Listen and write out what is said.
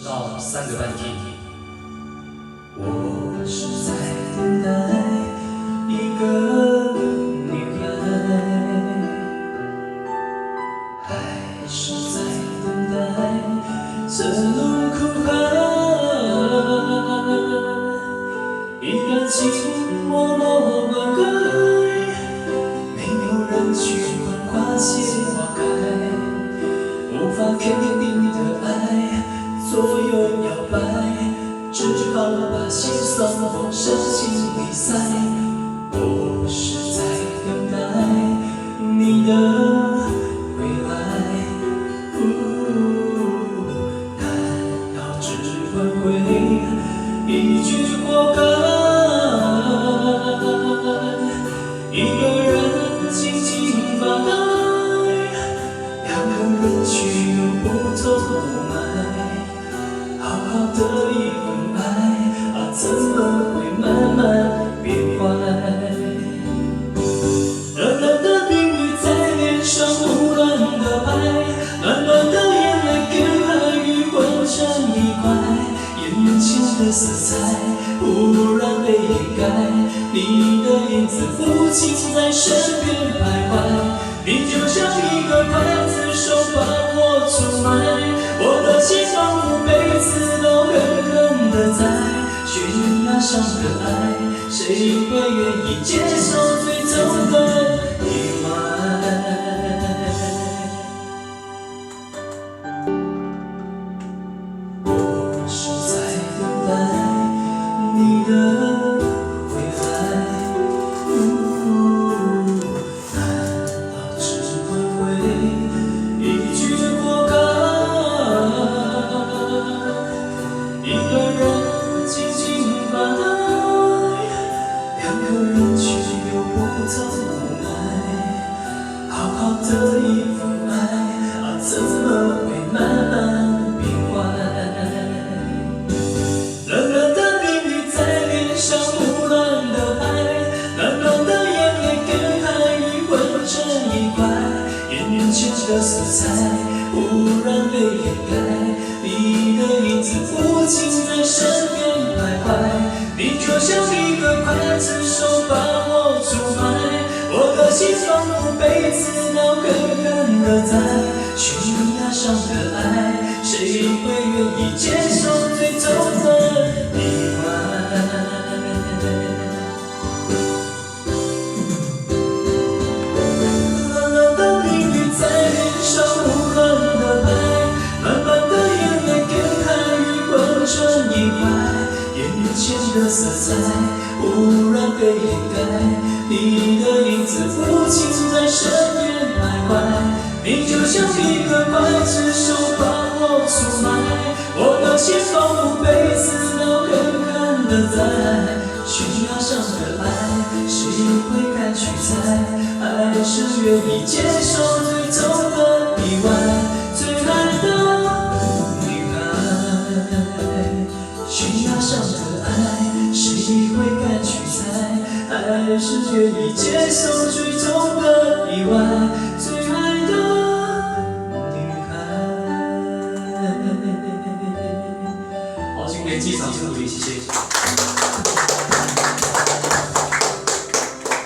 到3个半音。我是在等待一个女孩，还是在等待这轮苦海？一段情默默灌溉，没有人去管花谢花开，无法肯定的爱左右摇摆，只好把心酸往深情里塞。我是在等待你的回来，难道只换回一句活该？一个人静静发呆，两个人却又不同无奈。好好的一份爱，怎么会慢慢变坏？冷冷的冰雨在脸上胡乱的拍，暖暖的眼泪跟寒雨混成一块，眼前的色彩忽然被掩盖，你的影子无情在身边徘徊，你就像一个刽子手把我出卖，我的心仿佛被刺刀狠狠地宰，悬崖上的爱，谁会愿意接受最终的意外？我是在等待你的回来，难道只换回一句活该？一个人静静发呆，两个人却又不同无奈。好好的一份爱，怎么会慢慢变坏？冷冷的冰雨在脸上胡乱的拍，暖暖的眼泪跟寒雨混成一块，眼前的色彩忽然被掩盖，你的影子无情在身边徘徊，你就像一个刽子手把我出卖，我的心仿佛被刺刀狠狠地宰，悬崖上的爱，谁会愿意接受最终的意外？冷冷的冰雨在脸上胡乱的拍，暖暖的眼泪跟寒雨混成一块，眼前的色彩忽然被掩盖，你的影子无情在身边徘徊，你就像一个刽子手把我出卖，我的心仿佛被刺刀狠狠地宰，悬崖上的爱，谁会敢去猜？还是愿意接受